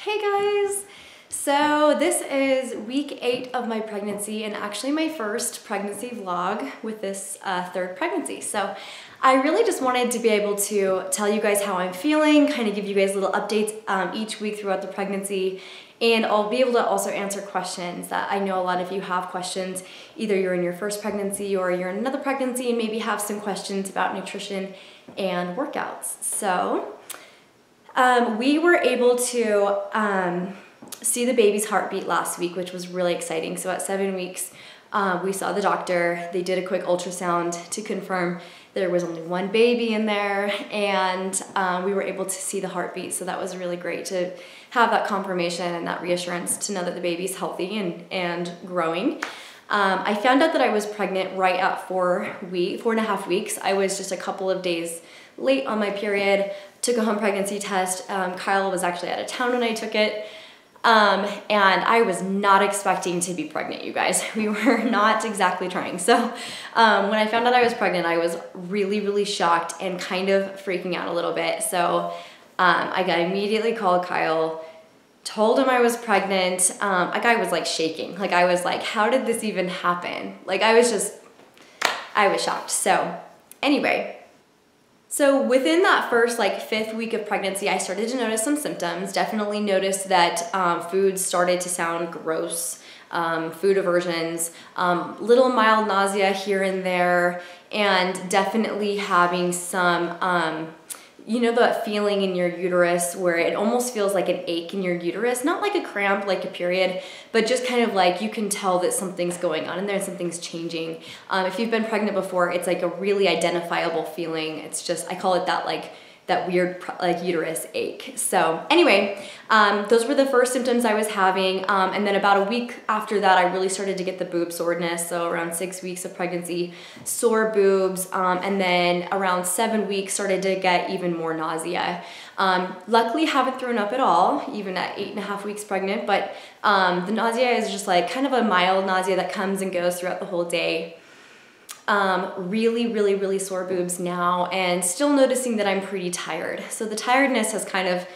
Hey guys! So this is week 8 of my pregnancy and actually my first pregnancy vlog with this third pregnancy. So I really just wanted to be able to tell you guys how I'm feeling, kind of give you guys little updates each week throughout the pregnancy, and I'll be able to also answer questions that I know a lot of you have questions. Either you're in your first pregnancy or you're in another pregnancy and maybe have some questions about nutrition and workouts. So we were able to see the baby's heartbeat last week, which was really exciting. So at 7 weeks, we saw the doctor. They did a quick ultrasound to confirm there was only one baby in there, and we were able to see the heartbeat. So that was really great to have that confirmation and that reassurance to know that the baby's healthy and growing. I found out that I was pregnant right at 4.5 weeks. I was just a couple of days late on my period, took a home pregnancy test. Kyle was actually out of town when I took it. And I was not expecting to be pregnant, you guys. We were not exactly trying. So when I found out I was pregnant, I was really, really shocked and kind of freaking out a little bit. So I got immediately called Kyle, told him I was pregnant. I was like shaking. Like I was like, how did this even happen? Like I was shocked. So anyway. So within that first 5th week of pregnancy, I started to notice some symptoms. Definitely noticed that foods started to sound gross, food aversions, little mild nausea here and there, and definitely having some, you know, that feeling in your uterus where it almost feels like an ache in your uterus, not like a cramp, like a period, but just kind of like you can tell that something's going on in there and something's changing. If you've been pregnant before, it's like a really identifiable feeling. It's just, I call it that weird uterus ache. So anyway, those were the first symptoms I was having. And then about a week after that, I really started to get the boob soreness. So around 6 weeks of pregnancy, sore boobs. And then around 7 weeks, started to get even more nausea. Luckily haven't thrown up at all, even at 8.5 weeks pregnant, but the nausea is just like kind of a mild nausea that comes and goes throughout the whole day. Really sore boobs now, and still noticing that I'm pretty tired. So the tiredness has kind of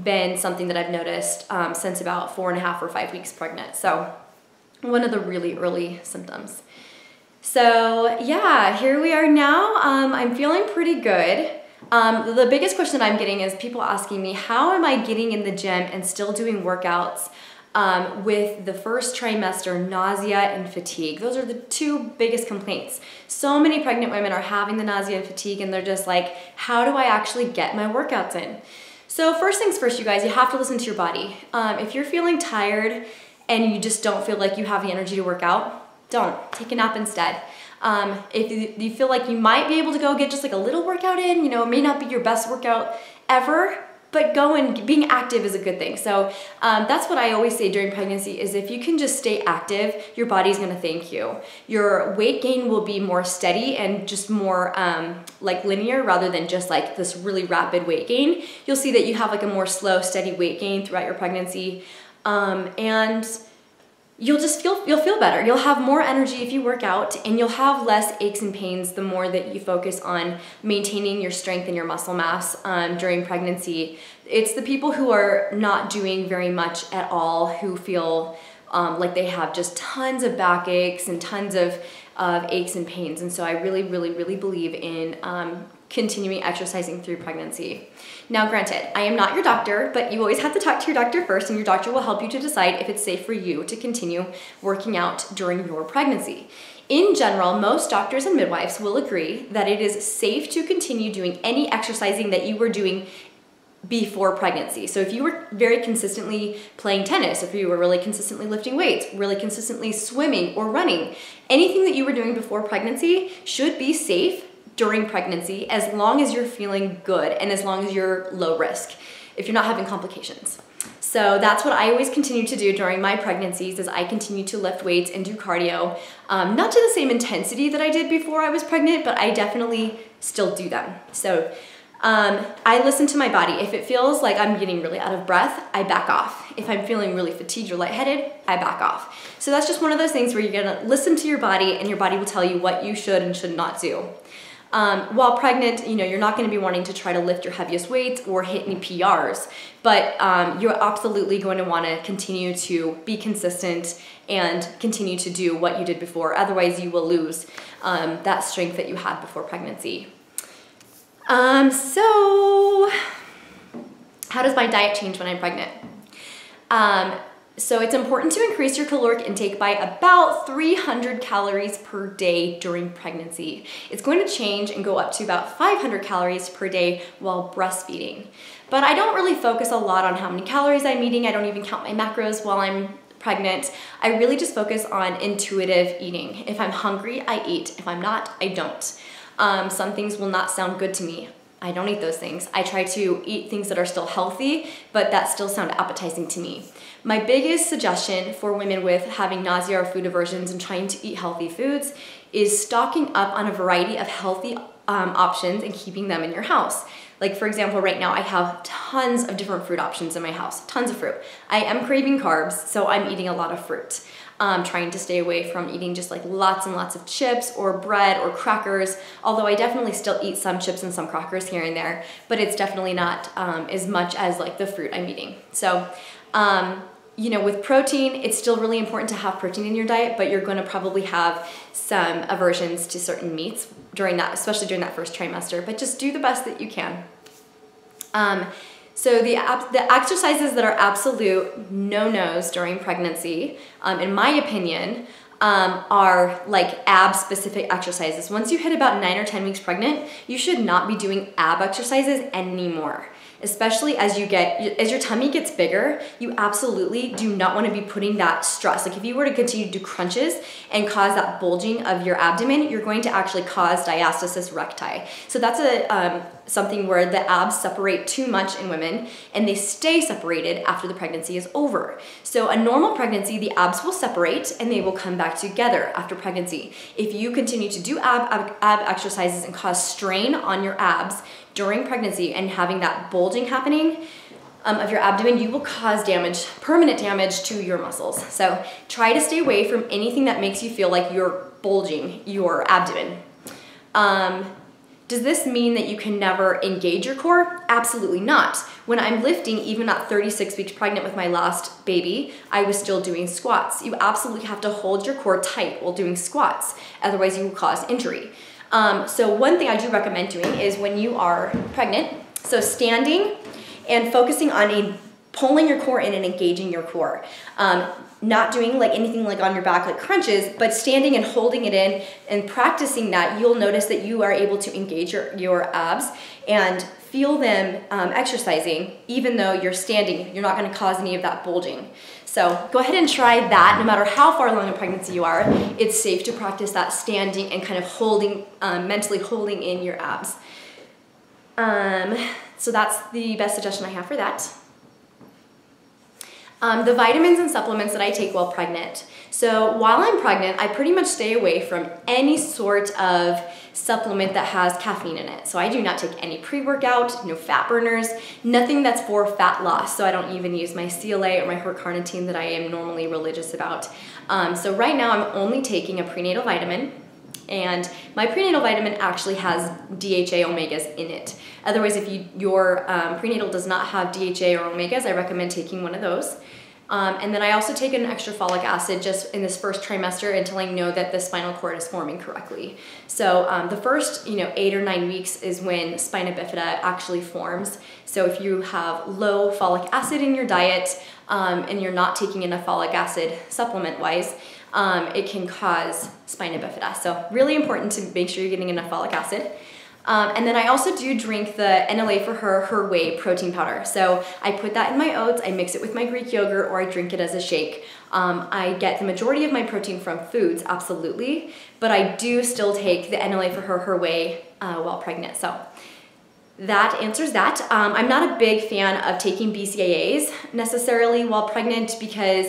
been something that I've noticed since about 4.5 or 5 weeks pregnant. So one of the really early symptoms. So yeah, here we are now. I'm feeling pretty good. The biggest question I'm getting is people asking me, how am I getting in the gym and still doing workouts with the first trimester nausea and fatigue? Those are the two biggest complaints. So many pregnant women are having the nausea and fatigue, and they're just like, how do I actually get my workouts in? So first things first, you guys, you have to listen to your body. If you're feeling tired and you just don't feel like you have the energy to work out, don't. Take a nap instead. If you feel like you might be able to go get just like a little workout in, you know, it may not be your best workout ever, but being active is a good thing. So that's what I always say during pregnancy is if you can just stay active, your body's gonna thank you. Your weight gain will be more steady and just more like linear rather than just like this really rapid weight gain. You'll see that you have like a more slow, steady weight gain throughout your pregnancy. And you'll feel better. You'll have more energy if you work out, and you'll have less aches and pains the more that you focus on maintaining your strength and your muscle mass during pregnancy. It's the people who are not doing very much at all who feel like they have just tons of backaches and tons of aches and pains. And so I really believe in continuing exercising through pregnancy. Now, granted, I am not your doctor, but you always have to talk to your doctor first, and your doctor will help you to decide if it's safe for you to continue working out during your pregnancy. In general, most doctors and midwives will agree that it is safe to continue doing any exercising that you were doing before pregnancy. So if you were very consistently playing tennis, if you were really consistently lifting weights, really consistently swimming or running, anything that you were doing before pregnancy should be safe during pregnancy as long as you're feeling good and as long as you're low risk, if you're not having complications. So that's what I always continue to do during my pregnancies is I continue to lift weights and do cardio, not to the same intensity that I did before I was pregnant, but I definitely still do them. So I listen to my body. If it feels like I'm getting really out of breath, I back off. If I'm feeling really fatigued or lightheaded, I back off. So that's just one of those things where you're gonna listen to your body, and your body will tell you what you should and should not do. While pregnant, you're not going to be wanting to try to lift your heaviest weights or hit any PRs, but you're absolutely going to want to continue to be consistent and continue to do what you did before. Otherwise, you will lose that strength that you had before pregnancy. So how does my diet change when I'm pregnant? So it's important to increase your caloric intake by about 300 calories per day during pregnancy. It's going to change and go up to about 500 calories per day while breastfeeding. But I don't really focus a lot on how many calories I'm eating. I don't even count my macros while I'm pregnant. I really just focus on intuitive eating. If I'm hungry, I eat. If I'm not, I don't. Some things will not sound good to me. I don't eat those things. I try to eat things that are still healthy, but that still sound appetizing to me. My biggest suggestion for women with having nausea or food aversions and trying to eat healthy foods is stocking up on a variety of healthy options and keeping them in your house. Like for example, right now I have tons of different fruit options in my house, tons of fruit. I am craving carbs, so I'm eating a lot of fruit. Trying to stay away from eating just like lots and lots of chips or bread or crackers, although I definitely still eat some chips and some crackers here and there, but it's definitely not as much as like the fruit I'm eating. So, with protein, it's still really important to have protein in your diet, but you're going to probably have some aversions to certain meats during that, especially during that first trimester, but just do the best that you can. So the exercises that are absolute no-nos during pregnancy, in my opinion, are like ab-specific exercises. Once you hit about 9 or 10 weeks pregnant, you should not be doing ab exercises anymore. Especially as your tummy gets bigger, you absolutely do not want to be putting that stress. Like if you were to continue to do crunches and cause that bulging of your abdomen, you're going to actually cause diastasis recti. So that's something where the abs separate too much in women and they stay separated after the pregnancy is over. So a normal pregnancy, the abs will separate and they will come back together after pregnancy. If you continue to do ab exercises and cause strain on your abs during pregnancy and having that bulging happening of your abdomen, you will cause damage, permanent damage to your muscles. So try to stay away from anything that makes you feel like you're bulging your abdomen. Does this mean that you can never engage your core? Absolutely not. When I'm lifting, even at 36 weeks pregnant with my last baby, I was still doing squats. You absolutely have to hold your core tight while doing squats, otherwise you will cause injury. So one thing I do recommend doing is when you are pregnant, so standing and focusing on pulling your core in and engaging your core. Not doing like anything like on your back like crunches, but standing and holding it in and practicing that, you'll notice that you are able to engage your abs and feel them exercising even though you're standing. You're not going to cause any of that bulging. So go ahead and try that. No matter how far along in pregnancy you are, it's safe to practice that standing and kind of holding, mentally holding in your abs. So that's the best suggestion I have for that. The vitamins and supplements that I take while pregnant. So while I'm pregnant, I pretty much stay away from any sort of supplement that has caffeine in it. So I do not take any pre-workout, no fat burners, nothing that's for fat loss. So I don't even use my CLA or my Her-carnitine that I am normally religious about. So right now I'm only taking a prenatal vitamin, and my prenatal vitamin actually has DHA omegas in it. Otherwise, if your prenatal does not have DHA or omegas, I recommend taking one of those. And then I also take an extra folic acid just in this first trimester until I know that the spinal cord is forming correctly. So the first 8 or 9 weeks is when spina bifida actually forms. So if you have low folic acid in your diet and you're not taking enough folic acid supplement-wise, it can cause spina bifida. So really important to make sure you're getting enough folic acid. And then I also do drink the NLA for Her Whey protein powder. So I put that in my oats, I mix it with my Greek yogurt, or I drink it as a shake. I get the majority of my protein from foods, absolutely, but I do still take the NLA for Her Whey while pregnant. So that answers that. I'm not a big fan of taking BCAAs necessarily while pregnant because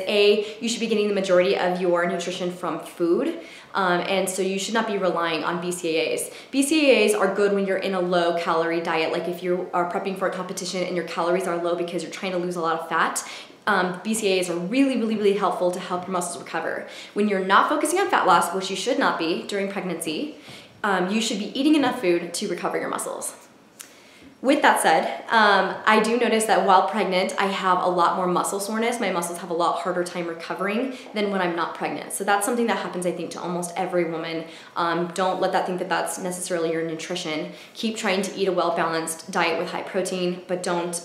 you should be getting the majority of your nutrition from food. And so you should not be relying on BCAAs. BCAAs are good when you're in a low calorie diet, like if you are prepping for a competition and your calories are low because you're trying to lose a lot of fat. BCAAs are really, really, really helpful to help your muscles recover. When you're not focusing on fat loss, which you should not be during pregnancy, you should be eating enough food to recover your muscles. With that said, I do notice that while pregnant, I have a lot more muscle soreness. My muscles have a lot harder time recovering than when I'm not pregnant. So that's something that happens, I think, to almost every woman. Don't let that think that that's necessarily your nutrition. Keep trying to eat a well-balanced diet with high protein, but don't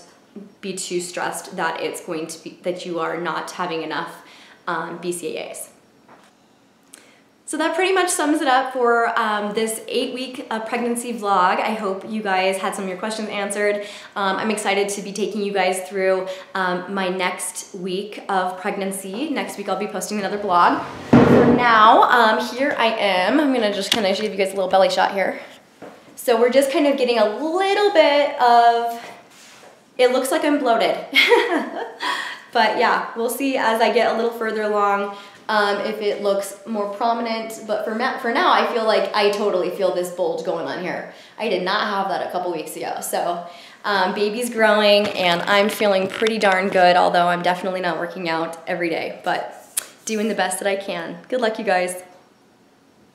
be too stressed that it's going to be, that you are not having enough BCAAs. So that pretty much sums it up for this 8-week pregnancy vlog. I hope you guys had some of your questions answered. I'm excited to be taking you guys through my next week of pregnancy. Next week I'll be posting another vlog. For now, here I am. I'm gonna just kind of give you guys a little belly shot here. So we're just kind of getting a little bit of, it looks like I'm bloated. But yeah, we'll see as I get a little further along. If it looks more prominent, but for now, I feel like I totally feel this bulge going on here. I did not have that a couple weeks ago. So baby's growing and I'm feeling pretty darn good, although I'm definitely not working out every day, but doing the best that I can. Good luck, you guys.